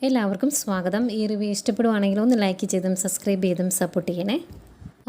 എല്ലാവർക്കും സ്വാഗതം. ഈ റിവ്യൂ ഇഷ്ടപ്പെടുവാണെങ്കിൽ ഒന്ന് ലൈക്ക് ചെയ്തും സബ്സ്ക്രൈബ് ചെയ്തും സപ്പോർട്ട് ചെയ്യണേ.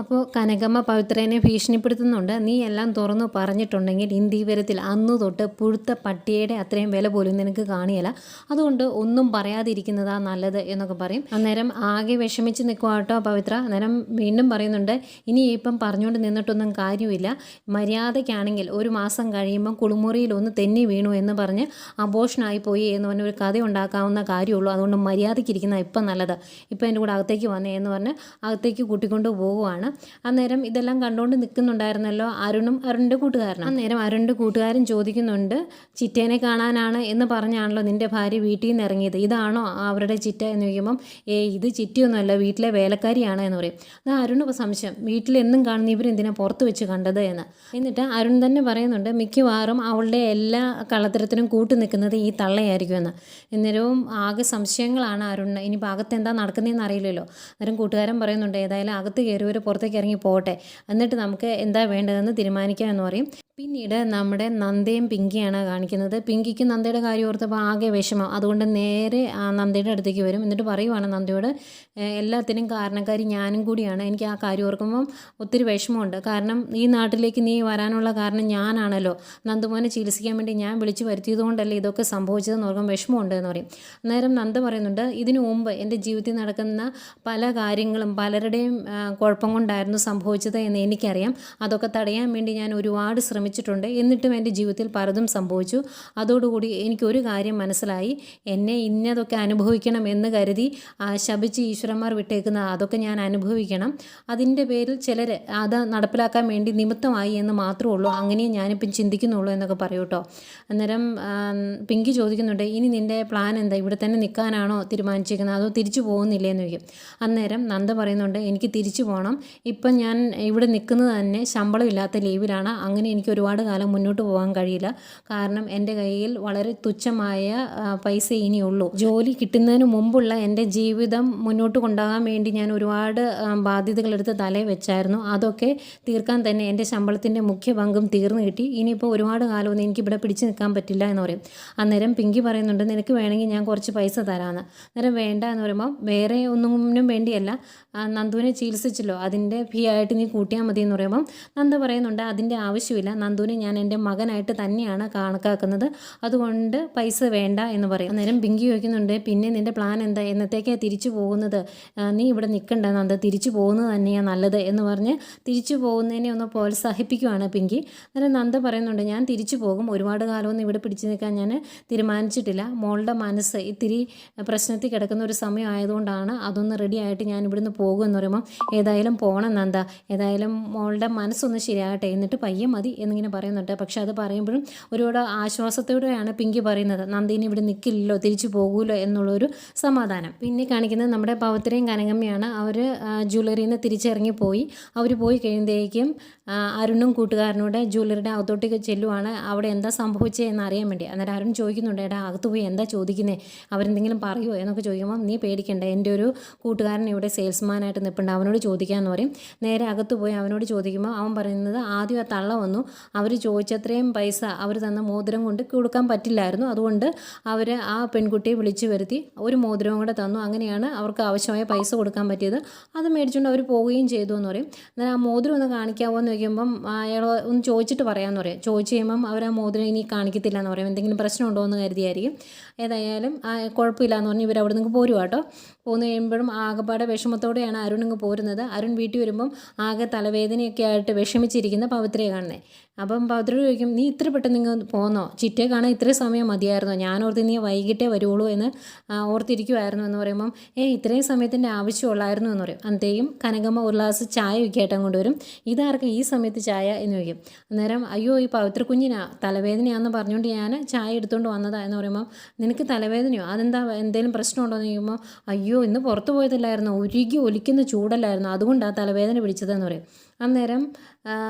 അപ്പോൾ കനകമ്മ പവിത്രേനെ ഭീഷണിപ്പെടുത്തുന്നുണ്ട്. നീ എല്ലാം തുറന്നു പറഞ്ഞിട്ടുണ്ടെങ്കിൽ ഇന്ദീവരത്തിൽ അന്നു തൊട്ട് പുഴുത്ത പട്ടിയുടെ അത്രയും വില പോലും നിനക്ക് കാണിയല്ല. അതുകൊണ്ട് ഒന്നും പറയാതിരിക്കുന്നതാ നല്ലത് എന്നൊക്കെ പറയും. അന്നേരം ആകെ വിഷമിച്ച് നിൽക്കുക കേട്ടോ പവിത്ര. അന്നേരം വീണ്ടും പറയുന്നുണ്ട്, ഇനി ഇപ്പം പറഞ്ഞുകൊണ്ട് നിന്നിട്ടൊന്നും കാര്യമില്ല. മര്യാദയ്ക്കാണെങ്കിൽ ഒരു മാസം കഴിയുമ്പം കുളിമുറിയിൽ ഒന്ന് തെന്നി വീണു എന്ന് പറഞ്ഞ് അബോഷനായി പോയി എന്ന് പറഞ്ഞ ഒരു കഥ ഉണ്ടാക്കാവുന്ന കാര്യമുള്ളൂ. അതുകൊണ്ട് മര്യാദയ്ക്കിരിക്കുന്ന ഇപ്പം നല്ലത്. ഇപ്പം എൻ്റെ കൂടെ അകത്തേക്ക് വന്നേ എന്ന് പറഞ്ഞ് അകത്തേക്ക് കൂട്ടിക്കൊണ്ട് പോവുകയാണ്. അന്നേരം ഇതെല്ലാം കണ്ടുകൊണ്ട് നിൽക്കുന്നുണ്ടായിരുന്നല്ലോ അരുണിൻ്റെ കൂട്ടുകാരനാണ്. അന്നേരം അരുണിൻ്റെ കൂട്ടുകാരൻ ചോദിക്കുന്നുണ്ട്, ചിറ്റേനെ കാണാനാണ് എന്ന് പറഞ്ഞാണല്ലോ നിൻ്റെ ഭാര്യ വീട്ടിൽ നിന്ന് ഇറങ്ങിയത്, ഇതാണോ അവരുടെ ചിറ്റ എന്ന് ചോദിക്കുമ്പം ഇത് ചിറ്റയൊന്നുമല്ല, വീട്ടിലെ വേലക്കാരിയാണ് എന്ന് പറയും. അത് അരുണ് സംശയം, വീട്ടിലെന്നും കാണുന്ന ഇവരെന്തിനാണ് പുറത്ത് വെച്ച് കണ്ടത് എന്ന്. എന്നിട്ട് അരുൺ തന്നെ പറയുന്നുണ്ട്, മിക്കവാറും അവളുടെ എല്ലാ കള്ളത്തരത്തിനും കൂട്ടു നിൽക്കുന്നത് ഈ തള്ളയായിരിക്കുമെന്ന്. അന്നേരവും ആകെ സംശയങ്ങളാണ് അരുണിന്. ഇനിയിപ്പോൾ അകത്ത് എന്താ നടക്കുന്നതെന്ന് അറിയില്ലല്ലോ. അന്നേരം കൂട്ടുകാരൻ പറയുന്നുണ്ട്, ഏതായാലും അകത്ത് കയറിയവർ പുറത്തേക്ക് ഇറങ്ങി പോകട്ടെ, എന്നിട്ട് നമുക്ക് എന്താ വേണ്ടതെന്ന് തീരുമാനിക്കാം എന്ന് പറയും. പിന്നീട് നമ്മുടെ നന്ദയും പിങ്കിയാണ് കാണിക്കുന്നത്. പിങ്കിക്ക് നന്ദയുടെ കാര്യം ഓർത്തപ്പോൾ ആകെ വിഷമം. അതുകൊണ്ട് നേരെ നന്ദയുടെ അടുത്തേക്ക് വരും. എന്നിട്ട് പറയുവാണ് നന്ദയോട്, എല്ലാത്തിനും കാരണക്കാരി ഞാനും കൂടിയാണ്. എനിക്ക് ആ കാര്യം ഓർക്കുമ്പം ഒത്തിരി വിഷമമുണ്ട്. കാരണം ഈ നാട്ടിലേക്ക് നീ വരാനുള്ള കാരണം ഞാനാണല്ലോ. നന്ദുമോനെ ചികിത്സിക്കാൻ വേണ്ടി ഞാൻ വിളിച്ചു വരുത്തിയതുകൊണ്ടല്ലേ ഇതൊക്കെ സംഭവിച്ചതെന്ന് ഓർക്കുമ്പോൾ വിഷമമുണ്ട് എന്ന് പറയും. അന്നേരം നന്ദ പറയുന്നുണ്ട്, ഇതിനു മുമ്പ് എൻ്റെ ജീവിതത്തിൽ നടക്കുന്ന പല കാര്യങ്ങളും പലരുടെയും കുഴപ്പം കൊണ്ടായിരുന്നു സംഭവിച്ചത് എന്ന് എനിക്കറിയാം. അതൊക്കെ തടയാൻ വേണ്ടി ഞാൻ ഒരുപാട് ശ്രമിച്ചിട്ടുണ്ട്. എന്നിട്ടും എൻ്റെ ജീവിതത്തിൽ പലതും സംഭവിച്ചു. അതോടുകൂടി എനിക്കൊരു കാര്യം മനസ്സിലായി, എന്നെ ഇന്നതൊക്കെ അനുഭവിക്കണം എന്ന് കരുതി ശപിച്ച് ഈശ്വരന്മാർ വിട്ടേക്കുന്ന അതൊക്കെ ഞാൻ അനുഭവിക്കണം. അതിൻ്റെ പേരിൽ ചിലർ അത് നടപ്പിലാക്കാൻ വേണ്ടി നിമിത്തമായി എന്ന് മാത്രമേ ഉള്ളൂ. അങ്ങനെ ഞാനിപ്പം ചിന്തിക്കുന്നുള്ളൂ എന്നൊക്കെ പറയൂ കേട്ടോ. അന്നേരം പിങ്കി ചോദിക്കുന്നുണ്ട്, ഇനി നിൻ്റെ പ്ലാൻ എന്താ? ഇവിടെ തന്നെ നിൽക്കാനാണോ തീരുമാനിച്ചിരിക്കുന്നത്, അതോ തിരിച്ചു പോകുന്നില്ലേ എന്ന് ചോദിക്കും. അന്നേരം നന്ദ പറയുന്നുണ്ട്, എനിക്ക് തിരിച്ചു പോകണം. ഇപ്പം ഞാൻ ഇവിടെ നിൽക്കുന്നത് തന്നെ ശമ്പളമില്ലാത്ത ലീവിലാണ്. അങ്ങനെ എനിക്ക് ഒരുപാട് കാലം മുന്നോട്ട് പോകാൻ കഴിയില്ല. കാരണം എൻ്റെ കയ്യിൽ വളരെ തുച്ഛമായ പൈസ ഇനിയുള്ളൂ. ജോലി കിട്ടുന്നതിന് മുമ്പുള്ള എൻ്റെ ജീവിതം മുന്നോട്ട് കൊണ്ടുപോകാൻ വേണ്ടി ഞാൻ ഒരുപാട് ബാധ്യതകളെടുത്ത് തലയിൽ വെച്ചായിരുന്നു. അതൊക്കെ തീർക്കാൻ തന്നെ എൻ്റെ ശമ്പളത്തിൻ്റെ മുഖ്യ പങ്കും തീർന്നു കിട്ടി. ഇനിയിപ്പോൾ ഒരുപാട് കാലമൊന്നും എനിക്കിവിടെ പിടിച്ചു നിൽക്കാൻ പറ്റില്ല എന്ന് പറയും. അന്നേരം പിങ്കി പറയുന്നുണ്ട്, നിനക്ക് വേണമെങ്കിൽ ഞാൻ കുറച്ച് പൈസ തരാമെന്ന്. അന്നേരം വേണ്ട എന്ന് പറയുമ്പോൾ, വേറെ ഒന്നിനും വേണ്ടിയല്ല, നന്ദുവിനെ ചികിത്സിച്ചല്ലോ, അതിൻ്റെ ഫീ ആയിട്ട് നീ കൂട്ടിയാൽ മതി എന്ന് പറയുമ്പം നന്ദ പറയുന്നുണ്ട്, അതിൻ്റെ ആവശ്യമില്ല. നന്ദുവിനെ ഞാൻ എൻ്റെ മകനായിട്ട് തന്നെയാണ് കണക്കാക്കുന്നത്. അതുകൊണ്ട് പൈസ വേണ്ട എന്ന് പറയും. അന്നേരം പിങ്കി ചോദിക്കുന്നുണ്ട്, പിന്നെ നിൻ്റെ പ്ലാൻ എന്താ? എന്നത്തേക്കാണ് തിരിച്ചു പോകുന്നത്? നീ ഇവിടെ നിൽക്കണ്ട നന്ദ, തിരിച്ചു പോകുന്നത് തന്നെയാണ് നല്ലത് എന്ന് പറഞ്ഞ് തിരിച്ചു പോകുന്നതിനെ ഒന്ന് പ്രോത്സാഹിപ്പിക്കുവാണ് പിങ്കി. അന്നേരം നന്ദ പറയുന്നുണ്ട്, ഞാൻ തിരിച്ചു പോകും. ഒരുപാട് കാലമൊന്നും ഇവിടെ പിടിച്ചു നിൽക്കാൻ ഞാൻ തീരുമാനിച്ചിട്ടില്ല. മോളുടെ മനസ്സ് ഇത്തിരി പ്രശ്നത്തിൽ കിടക്കുന്ന ഒരു സമയം ആയതുകൊണ്ടാണ് അതൊന്ന് റെഡി ആയിട്ട് ഞാൻ ഇവിടുന്ന് പോകും എന്ന് പറയുമ്പോൾ, ഏതായാലും പോകണം നന്ദ, ഏതായാലും മോളുടെ മനസ്സൊന്ന് ശരിയാകട്ടെ, എന്നിട്ട് പയ്യെ മതി എന്നിങ്ങനെ പറയുന്നുണ്ട്. പക്ഷെ അത് പറയുമ്പോഴും ഒരുപാട് ആശ്വാസത്തോടെയാണ് പിങ്കി പറയുന്നത്, നന്ദിനി ഇവിടെ നിൽക്കില്ലല്ലോ, തിരിച്ചു പോകുമല്ലോ എന്നുള്ളൊരു സമാധാനം. പിന്നെ കാണിക്കുന്നത് നമ്മുടെ പവിത്രയും കനകമ്മയാണ്. അവർ ജ്വല്ലറിയിൽ നിന്ന് തിരിച്ചിറങ്ങിപ്പോയി. അവർ പോയി കഴിയുമ്പോഴേക്കും അരുണും കൂട്ടുകാരനോട് ജ്വല്ലറിയുടെ അകത്തോട്ടേക്ക് ചെല്ലുവാണ്, അവിടെ എന്താ സംഭവിച്ചത് എന്ന് അറിയാൻ വേണ്ടി. അന്നേരം അരുൺ ചോദിക്കുന്നുണ്ട്, എടാ അകത്ത് പോയി എന്താ ചോദിക്കുന്നത്, അവരെന്തെങ്കിലും പറയുമോ എന്നൊക്കെ ചോദിക്കുമ്പോൾ, നീ പേടിക്കണ്ട, എൻ്റെ ഒരു കൂട്ടുകാരൻ ഇവിടെ സെയിൽസ്മാനായിട്ട് നിൽപ്പുണ്ട്, അവനോട് ചോദിക്കാമെന്ന് പറയും. നേരെ അകത്ത് പോയി അവനോട് ചോദിക്കുമ്പോൾ അവൻ പറയുന്നത്, ആദ്യം ആ തള്ള വന്നു, അവർ ചോദിച്ചത്രയും പൈസ അവർ തന്ന മോതിരം കൊണ്ട് കൊടുക്കാൻ പറ്റില്ലായിരുന്നു. അതുകൊണ്ട് അവർ ആ പെൺകുട്ടിയെ വിളിച്ചു വരുത്തി ഒരു മോതിരവും കൂടെ തന്നു. അങ്ങനെയാണ് അവർക്ക് ആവശ്യമായ പൈസ കൊടുക്കാൻ പറ്റിയത്. അത് മേടിച്ചുകൊണ്ട് അവർ പോവുകയും ചെയ്തു എന്ന് പറയും. എന്നാൽ ആ മോതിരം ഒന്ന് കാണിക്കാമോ എന്ന് ചോദിക്കുമ്പം അയാൾ ഒന്ന് ചോദിച്ചിട്ട് പറയാമെന്ന് പറയും. ചോദിച്ചു കഴിയുമ്പം അവർ ആ മോതിരം ഇനി കാണിക്കത്തില്ല എന്ന് പറയും. എന്തെങ്കിലും പ്രശ്നമുണ്ടോ എന്ന് കരുതിയായിരിക്കും. ഏതായാലും കുഴപ്പമില്ല എന്ന് പറഞ്ഞ് ഇവർ അവിടെ നിന്ന് പോരുക കേട്ടോ. പോന്നു കഴിയുമ്പോഴും ആകെപ്പാടെ വിഷമത്തോടെയാണ് അരുൺ ഇങ്ങ് പോരുന്നത്. അരുൺ വീട്ടിൽ വരുമ്പം ആകെ തലവേദനയൊക്കെ ആയിട്ട് വിഷമിച്ചിരിക്കുന്ന പവിത്രയെ കാണുന്നത്. അപ്പം പവിത്ര ചോദിക്കും, നീ ഇത്ര പെട്ടെന്ന് നിങ്ങൾ പോന്നോ? ചിറ്റയെ കാണാൻ ഇത്രയും സമയം മതിയായിരുന്നോ? ഞാൻ ഓർത്ത് നീ വൈകിട്ടേ വരുള്ളൂ എന്ന് ഓർത്തിരിക്കുമായിരുന്നു എന്ന് പറയുമ്പം, ഇത്രയും സമയത്തിൻ്റെ ആവശ്യമുള്ളായിരുന്നു എന്ന് പറയും. അന്നത്തേക്കും കനകമ്മ ഒരു ഗ്ലാസ് ചായ വയ്ക്കായിട്ട് കൊണ്ടുവരും. ഇതാർക്കും ഈ സമയത്ത് ചായ എന്ന് ചോദിക്കും. അന്നേരം, അയ്യോ ഈ പവിത്ര കുഞ്ഞിനാ തലവേദനയാണെന്ന് പറഞ്ഞുകൊണ്ട് ഞാൻ ചായ എടുത്തുകൊണ്ട് വന്നതാ എന്ന് പറയുമ്പോൾ, നിനക്ക് തലവേദനയോ? അതെന്താ, എന്തെങ്കിലും പ്രശ്നമുണ്ടോ എന്ന് ചോദിക്കുമ്പോൾ, അയ്യോ ഇന്ന് പുറത്ത് പോയതല്ലായിരുന്നു, ഉരുകി ഒലിക്കുന്ന ചൂടല്ലായിരുന്നു, അതുകൊണ്ടാണ് തലവേദന പിടിച്ചതെന്ന് പറയും. അന്നേരം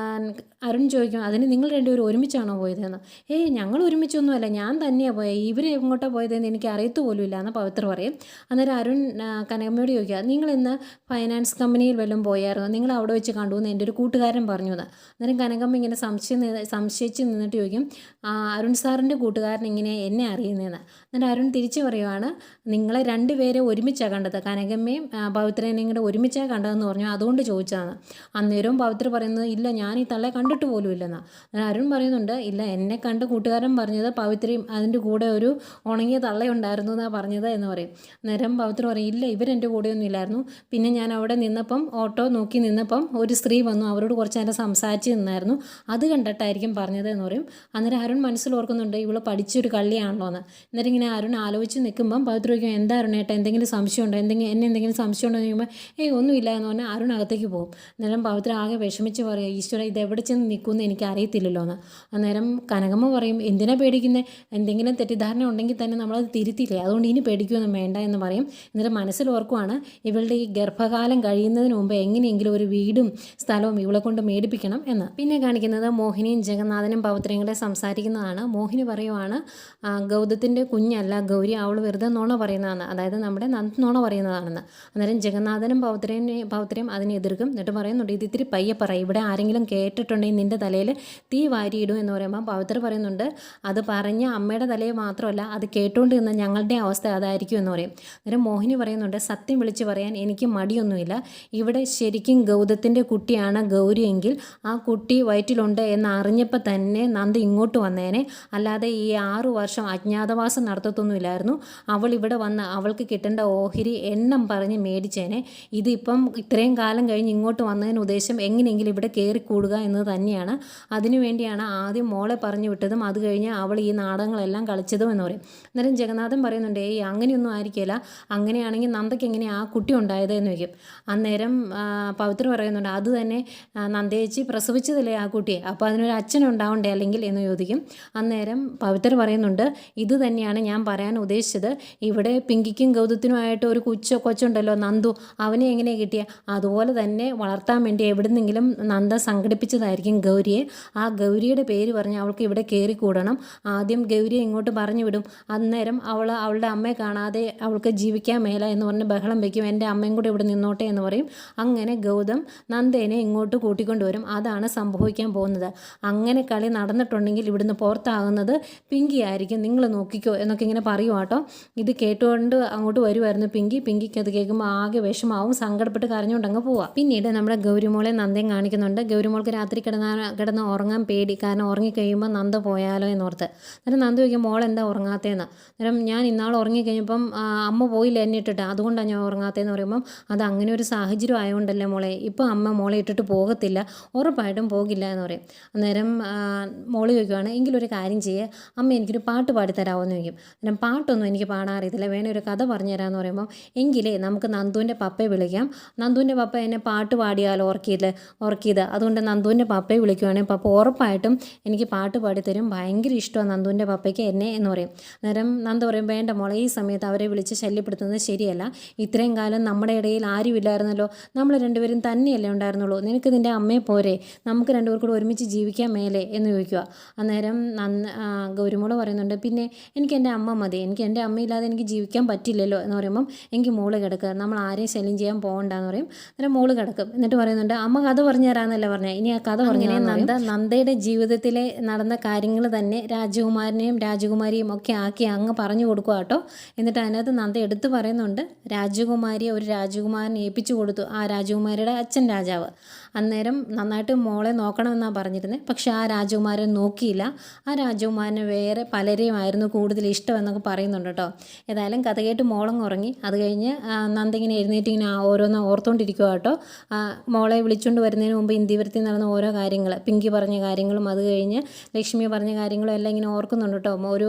അരുൺ ചോദിക്കും, അതിന് നിങ്ങൾ രണ്ടുപേരും ഒരുമിച്ചാണോ പോയതെന്ന്. ഏയ് ഞങ്ങൾ ഒരുമിച്ചൊന്നുമല്ല, ഞാൻ തന്നെയാണ് പോയത്, ഇവർ എങ്ങോട്ടാണ് പോയതെന്ന് എനിക്ക് അറിയത്ത് പോലുമില്ല എന്ന് പവിത്ര പറയും. അന്നേരം അരുൺ കനകമ്മയോട് ചോദിക്കുക, നിങ്ങൾ ഇന്ന് ഫൈനാൻസ് കമ്പനിയിൽ വല്ലതും പോയായിരുന്നു, നിങ്ങൾ അവിടെ വെച്ച് കണ്ടു എന്ന് എൻ്റെ ഒരു കൂട്ടുകാരൻ പറഞ്ഞു എന്ന്. അന്നേരം കനകമ്മ ഇങ്ങനെ സംശയിച്ച് നിന്നിട്ട് ചോദിക്കും, അരുൺ സാറിൻ്റെ കൂട്ടുകാരൻ ഇങ്ങനെ എന്നെ അറിയുന്നതെന്ന്. എന്നിട്ട് അരുൺ തിരിച്ചു പറയുവാണ്, നിങ്ങളെ രണ്ടുപേരെ ഒരുമിച്ചാണ് കണ്ടത്, കനകമ്മയും പവിത്രേനെയും കൂടെ ഒരുമിച്ചാണ് കണ്ടതെന്ന് പറഞ്ഞു, അതുകൊണ്ട് ചോദിച്ചതാണ്. അന്നേരവും പവിത്ര പറയുന്നത്, ഇല്ല ഞാൻ ഈ തള്ളെ കണ്ടിട്ട് പോലും ഇല്ലെന്നാ. അരുൺ പറയുന്നുണ്ട്, ഇല്ല എന്നെ കണ്ട് കൂട്ടുകാരൻ പറഞ്ഞത് പവിത്രയും അതിൻ്റെ കൂടെ ഒരു ഉണങ്ങിയ തള്ളയുണ്ടായിരുന്നു എന്നാണ് പറഞ്ഞത് എന്ന് പറയും. അന്നേരം പവിത്ര പറയും, ഇല്ല ഇവരെൻ്റെ കൂടെയൊന്നും ഇല്ലായിരുന്നു, പിന്നെ ഞാൻ അവിടെ നിന്നപ്പം ഓട്ടോ നോക്കി നിന്നപ്പം ഒരു സ്ത്രീ വന്നു, അവരോട് കുറച്ച് നേരം സംസാരിച്ച് നിന്നായിരുന്നു, അത് കണ്ടിട്ടായിരിക്കും പറഞ്ഞത് എന്ന് പറയും. അന്നേരം അരുൺ മനസ്സിൽ ഓർക്കുന്നുണ്ട്, ഇവള് പഠിച്ചൊരു കള്ളിയാണല്ലോ എന്ന്. എന്നിട്ട് ഇങ്ങനെ അരുൺ ആലോചിച്ച് നിൽക്കുമ്പം പവിത്ര ചോദിക്കും, എന്താ അരുണേട്ടാ എന്തെങ്കിലും സംശയമുണ്ടോ, എന്നെ എന്തെങ്കിലും സംശയമുണ്ടോ എന്ന് ചോദിക്കുമ്പോൾ ഒന്നുമില്ല എന്ന് പറഞ്ഞാൽ അരുൺ അകത്തേക്ക് പോകും. അന്നേരം പവിത്ര ആകെ വിഷമിച്ച് പറയുക, ഈശ്വര ഇത് എവിടെ ചെന്ന് നിൽക്കുമെന്ന് എനിക്ക് അറിയത്തില്ലല്ലോ എന്ന്. അന്നേരം കനകമ്മ പറയും, എന്തിനാ പേടിക്കുന്നത്, എന്തെങ്കിലും തെറ്റിദ്ധാരണ ഉണ്ടെങ്കിൽ തന്നെ നമ്മളത് തിരുത്തില്ലേ, അതുകൊണ്ട് ഇനി പേടിക്കുകയൊന്നും വേണ്ട എന്ന് പറയും. എന്നിട്ട് മനസ്സിൽ ഓർക്കുവാണ്, ഇവളുടെ ഈ ഗർഭകാലം കഴിയുന്നതിന് മുമ്പ് എങ്ങനെയെങ്കിലും ഒരു വീടും സ്ഥലവും ഇവളെ കൊണ്ട് മേടിപ്പിക്കണം എന്ന്. പിന്നെ കാണിക്കുന്നത് മോഹിനിയും ജഗന്നാഥനും പവിത്രയും കൂടെ സംസാരിക്കുന്നതാണ്. മോഹിനി പറയുവാണ്, ഗൗതത്തിൻ്റെ കുഞ്ഞല്ല ഗൗരി, അവൾ വെറുതെ നുണ പറയുന്നതാണ്, അതായത് നമ്മുടെ നന്ദ് നുണ പറയുന്നതാണെന്ന്. അന്നേരം ജഗന്നാഥനും പവിത്രയും അതിനെ എതിർക്കും. എന്നിട്ട് പറയുന്നുണ്ട്, ഇത് ഇത്തിരി പയ്യെ പറ, ഇവിടെ ആരെങ്കിലും കേട്ടിട്ടുണ്ടെങ്കിൽ നിൻ്റെ തലയിൽ തീ വാരിയിടും എന്ന് പറയുമ്പോൾ പവിത്ര പറയുന്നുണ്ട്, അത് പറഞ്ഞ അമ്മയുടെ തലയിൽ മാത്രമല്ല, അത് കേട്ടുകൊണ്ട് നിന്ന ഞങ്ങളുടെ അവസ്ഥ അതായിരിക്കും എന്ന് പറയും. അന്നേരം മോഹിനി പറയുന്നുണ്ട്, സത്യം വിളിച്ച് പറയാൻ എനിക്ക് മടിയൊന്നുമില്ല, ഇവിടെ ശരിക്കും ഗൗതത്തിൻ്റെ കുട്ടിയാണ് ഗൗരി എങ്കിൽ ആ കുട്ടി വയറ്റിലുണ്ട് എന്ന് അറിഞ്ഞപ്പോൾ തന്നെ നന്ദി ഇങ്ങോട്ട് വന്നേനെ, അല്ലാതെ ഈ 6 വർഷം അജ്ഞാതവാസം നടത്തത്തൊന്നുമില്ലായിരുന്നു. അവൾ ഇവിടെ വന്ന് അവൾക്ക് കിട്ടേണ്ട ഓഹരി എണ്ണം പറഞ്ഞ് മേടിച്ചേനെ. ഇതിപ്പം ഇത്രയും കാലം കഴിഞ്ഞ് ഇങ്ങോട്ട് വന്നതിന് ഉദ്ദേശം എങ്ങനെയെങ്കിലും ഇവിടെ കയറി കൂടുക എന്നത് തന്നെയാണ്. അതിനുവേണ്ടിയാണ് ആദ്യം മോളെ പറഞ്ഞു വിട്ടതും അത് കഴിഞ്ഞ് അവൾ ഈ നാടകങ്ങളെല്ലാം കളിച്ചതും എന്ന് പറയും. അന്നേരം ജഗന്നാഥൻ പറയുന്നുണ്ട്, അങ്ങനെയൊന്നും ആയിരിക്കില്ല, അങ്ങനെയാണെങ്കിൽ നന്ദയ്ക്ക് എങ്ങനെയാണ് ആ കുട്ടി ഉണ്ടായത് എന്ന് വയ്ക്കും. അന്നേരം പവിത്ര പറയുന്നുണ്ട്, അത് തന്നെ നന്ദേച്ചി പ്രസവിച്ചതല്ലേ ആ കുട്ടിയെ, അപ്പോൾ അതിനൊരു അച്ഛനുണ്ടാവണ്ടേ അല്ലെങ്കിൽ എന്ന് ചോദിക്കും. അന്നേരം പവിത്ര പറയുന്നുണ്ട്, ഇത് തന്നെയാണ് ഞാൻ പറയാൻ ഉദ്ദേശിച്ചത്, ഇവിടെ പിങ്കിക്കും ഗൗതത്തിനുമായിട്ട് ഒരു കൊച്ചുണ്ടല്ലോ നന്ദു, അവനെ എങ്ങനെ കിട്ടിയ, അതുപോലെ തന്നെ വളർത്താൻ വേണ്ടി എവിടുന്നെങ്കിലും നന്ദ സംഘടിപ്പിച്ചതായിരിക്കും ഗൗരിയെ. ആ ഗൗരിയുടെ പേര് പറഞ്ഞ് അവൾക്ക് ഇവിടെ കയറി കൂടണം, ആദ്യം ഗൗരിയെ ഇങ്ങോട്ട് പറഞ്ഞു വിടും, അന്നേരം അവളുടെ അമ്മയെ കാണാതെ അവൾക്ക് ജീവിക്കാൻ മേല എന്ന് പറഞ്ഞ് ബഹളം വയ്ക്കും, എൻ്റെ അമ്മയും കൂടെ ഇവിടെ നിന്നോട്ടെ എന്ന് പറയും. അങ്ങനെ ഗൗതം നന്ദേനെ ഇങ്ങോട്ട് കൂട്ടിക്കൊണ്ടുവരും. അതാണ് സംഭവിക്കാൻ പോകുന്നത്. അങ്ങനെ കളി നടന്നിട്ടുണ്ടെങ്കിൽ ഇവിടുന്ന് പുറത്താകുന്നത് പിങ്കി ആയിരിക്കും, നിങ്ങൾ നോക്കിക്കോ എന്നൊക്കെ ഇങ്ങനെ പറയുക കേട്ടോ. ഇത് കേട്ടുകൊണ്ട് അങ്ങോട്ട് വരുമായിരുന്നു പിങ്കിക്ക് അത് കേൾക്കുമ്പോൾ ആകെ വിഷമാവും, സങ്കടപ്പെട്ട് കരഞ്ഞുകൊണ്ട് അങ്ങ് പോവാം. പിന്നീട് നമ്മുടെ ഗൗരിമോളെ നന്ദയും കാണിക്കുന്നുണ്ട്. ഗൗരിമോൾക്ക് രാത്രി കിടന്ന് ഉറങ്ങാൻ പേടി, കാരണം ഉറങ്ങിക്കഴിയുമ്പോൾ നന്ദ പോയാലോ എന്നോർത്ത്. അന്നേരം നന്ദ ചോദിക്കും, മോളെന്താ ഉറങ്ങാത്തതെന്ന്. അന്നേരം ഞാൻ ഇന്നാൾ ഉറങ്ങിക്കഴിഞ്ഞപ്പം അമ്മ പോയില്ല എന്നെ ഇട്ടിട്ട്, അതുകൊണ്ടാണ് ഞാൻ ഉറങ്ങാത്തതെന്ന് പറയുമ്പം, അത് അങ്ങനെ ഒരു സാഹചര്യം ആയതുകൊണ്ടല്ലേ മോളെ, ഇപ്പോൾ അമ്മ മോളെ ഇട്ടിട്ട് പോകത്തില്ല, ഉറപ്പായിട്ടും പോകില്ല എന്ന് പറയും. അന്നേരം മോള് ചോദിക്കുവാണ്, എങ്കിലൊരു കാര്യം ചെയ്യുക, അമ്മ എനിക്കൊരു പാട്ട് പാടിത്തരാമോ എന്ന് ചോദിക്കും. അന്നേരം പാട്ടൊന്നും എനിക്ക് പാടാൻ അറിയത്തില്ല, വേണേ ഒരു കഥ പറഞ്ഞു തരാമെന്ന് പറയുമ്പം, എങ്കിലേ നമുക്ക് നന്ദുവിൻ്റെ പപ്പയെ വിളിക്കാം, നന്ദുവിൻ്റെ പപ്പ എന്നെ പാട്ട് പാടിയാലോ ഉറക്കിയത്, അതുകൊണ്ട് നന്ദുവിൻ്റെ പപ്പയെ വിളിക്കുവാണെങ്കിൽ പപ്പ ഉറപ്പായിട്ടും എനിക്ക് പാട്ട് പാടിത്തരും, ഭയങ്കര ഇഷ്ടമാണ് നന്ദുവിൻ്റെ പപ്പയ്ക്ക് എന്നെ എന്ന് പറയും. അന്നേരം നന്ദു പറയും, വേണ്ട മോളെ, ഈ സമയത്ത് അവരെ വിളിച്ച് ശല്യപ്പെടുത്തുന്നത് ശരിയല്ല, ഇത്രയും കാലം നമ്മുടെ ഇടയിൽ ആരുമില്ലായിരുന്നല്ലോ, നമ്മൾ രണ്ടുപേരും തന്നെയല്ലേ ഉണ്ടായിരുന്നുള്ളൂ, നിനക്ക് നിൻ്റെ അമ്മയെ പോരെ, നമുക്ക് രണ്ടുപേർക്കൂടെ ഒരുമിച്ച് ജീവിക്കാൻ മേലെ എന്ന് ചോദിക്കുക. അന്നേരം ഗൗരിമോള് പറയുന്നുണ്ട്, പിന്നെ എനിക്ക് എൻ്റെ അമ്മ മതി, എനിക്ക് എൻ്റെ അമ്മയില്ലാതെ എനിക്ക് ജീവിക്കാൻ പറ്റില്ലല്ലോ എന്ന് പറയുമ്പം, എനിക്ക് മോള് കിടക്കുക, നമ്മൾ ആരെയും ശല്യം ചെയ്യാൻ പോകണ്ടെന്ന് പറയും. അന്നേരം മോള് കിടക്കും. എന്നിട്ട് പറയുന്നുണ്ട്, അമ്മ കഥ പറഞ്ഞു തരാമെന്നല്ലേ പറഞ്ഞാൽ, ഇനി ആ കഥ പറഞ്ഞു. നന്ദയുടെ ജീവിതത്തിലെ നടന്ന കാര്യങ്ങൾ തന്നെ രാജകുമാരനെയും രാജകുമാരിയും ഒക്കെ ആക്കി അങ്ങ് പറഞ്ഞു കൊടുക്കുക കേട്ടോ. എന്നിട്ട് അതിനകത്ത് നന്ദ എടുത്ത് പറയുന്നുണ്ട്, രാജകുമാരിയെ ഒരു രാജകുമാരനെ ഏൽപ്പിച്ചു കൊടുത്തു, ആ രാജകുമാരിയുടെ അച്ഛൻ രാജാവ്. അന്നേരം നന്നായിട്ട് മോളെ നോക്കണമെന്നാണ് പറഞ്ഞിരുന്നത്, പക്ഷെ ആ രാജകുമാരൻ നോക്കിയില്ല, ആ രാജകുമാരന് വേറെ പലരെയുമായിരുന്നു കൂടുതൽ ഇഷ്ടം എന്നൊക്കെ പറയുന്നുണ്ട് കേട്ടോ. ഏതായാലും കഥ കേട്ട് മോളങ്ങ് ഉറങ്ങി. അത് കഴിഞ്ഞ് നന്ദ ഇങ്ങനെ എഴുന്നേറ്റ് ഇങ്ങനെ ഓരോന്ന് ഓർത്തുകൊണ്ടിരിക്കുക കേട്ടോ. മോളെ വിളിച്ചുകൊണ്ട് വരുന്നതിന് മുമ്പ് ഇന്ത്യവരത്തിൽ നടന്ന ഓരോ കാര്യങ്ങൾ, പിങ്കി പറഞ്ഞ കാര്യങ്ങളും അത് കഴിഞ്ഞ് ലക്ഷ്മി പറഞ്ഞ കാര്യങ്ങളും എല്ലാം ഇങ്ങനെ ഓർക്കുന്നുണ്ട് കേട്ടോ. ഒരു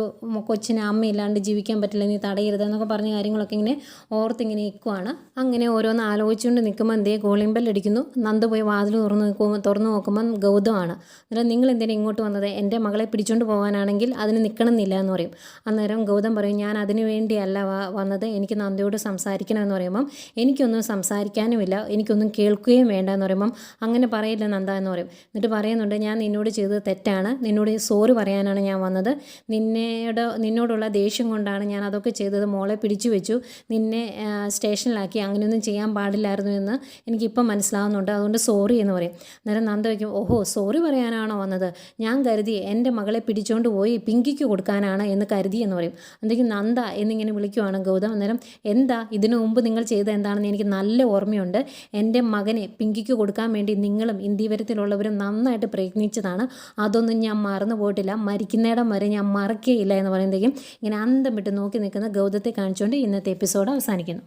കൊച്ചിന് അമ്മയില്ലാണ്ട് ജീവിക്കാൻ പറ്റില്ല, നീ തടയരുത് എന്നൊക്കെ പറഞ്ഞ കാര്യങ്ങളൊക്കെ ഇങ്ങനെ ഓർത്തിങ്ങനെ നിൽക്കുവാണ്. അങ്ങനെ ഓരോന്ന് ആലോചിച്ചുകൊണ്ട് നിൽക്കുമ്പോൾ എന്തേ കോളിംഗ് ബെൽ അടിക്കുന്നു. നന്ദ പോയി വാതിൽ തുറന്നു നോക്കുമ്പം ഗൗതമാണ്. അന്നേരം നിങ്ങൾ എന്തിനാ ഇങ്ങോട്ട് വന്നത്, എൻ്റെ മകളെ പിടിച്ചുകൊണ്ട് പോകാനാണെങ്കിൽ അതിന് നിൽക്കണമെന്നില്ല എന്ന് പറയും. അന്നേരം ഗൗതം പറയും, ഞാൻ അതിനു വേണ്ടിയല്ല വന്നത്, എനിക്ക് നന്ദയോട് സംസാരിക്കണമെന്ന് പറയുമ്പം, എനിക്കൊന്നും സംസാരിക്കാനുമില്ല, എനിക്കൊന്നും കേൾക്കുകയും വേണ്ട എന്ന് പറയുമ്പം, അങ്ങനെ പറയില്ല നന്ദ എന്ന് പറയും. എന്നിട്ട് പറയുന്നുണ്ട്, ഞാൻ നിന്നോട് ചെയ്തത് തെറ്റാണ്, നിന്നോട് സോറി പറയാനാണ് ഞാൻ വന്നത്, നിന്നോടുള്ള ദേഷ്യം കൊണ്ടാണ് ഞാൻ അതൊക്കെ ചെയ്തത്, മോളെ പിടിച്ചു വെച്ചു, നിന്നെ സ്റ്റേഷനിലാക്കി, അങ്ങനെയൊന്നും ചെയ്യാൻ പാടില്ലായിരുന്നു എന്ന് എനിക്കിപ്പം മനസ്സിലാവുന്നുണ്ട്, അതുകൊണ്ട് സോറി എന്ന് പറയും. അന്നേരം നന്ദ വയ്ക്കും, ഓഹോ സോറി പറയാനാണോ വന്നത്, ഞാൻ കരുതി എൻ്റെ മകളെ പിടിച്ചുകൊണ്ട് പോയി പിങ്കിക്ക് കൊടുക്കാനാണ് എന്ന് കരുതി എന്ന് പറയും. എന്തെങ്കിലും നന്ദ എന്നിങ്ങനെ വിളിക്കുവാണ് ഗൗതം. അന്നേരം എന്താ ഇതിനു മുമ്പ് നിങ്ങൾ ചെയ്തത് എന്താണെന്ന് എനിക്ക് നല്ല ഓർമ്മയുണ്ട്, എൻ്റെ മകനെ പിങ്കിക്ക് കൊടുക്കാൻ വേണ്ടി നിങ്ങളും ഇന്ത്യവരത്തിലുള്ളവരും നന്നായിട്ട് പ്രയത്നിച്ചതാണ്, അതൊന്നും ഞാൻ മറന്നു പോയിട്ടില്ല, മരിക്കുന്നിടം വരെ ഞാൻ മറക്കുകയില്ല എന്ന് പറയുമ്പോഴേക്കും ഇങ്ങനെ അന്തം വിട്ട് നോക്കി നിൽക്കുന്ന ഗൗതത്തെ കാണിച്ചുകൊണ്ട് ഇന്നത്തെ എപ്പിസോഡ് അവസാനിക്കുന്നു.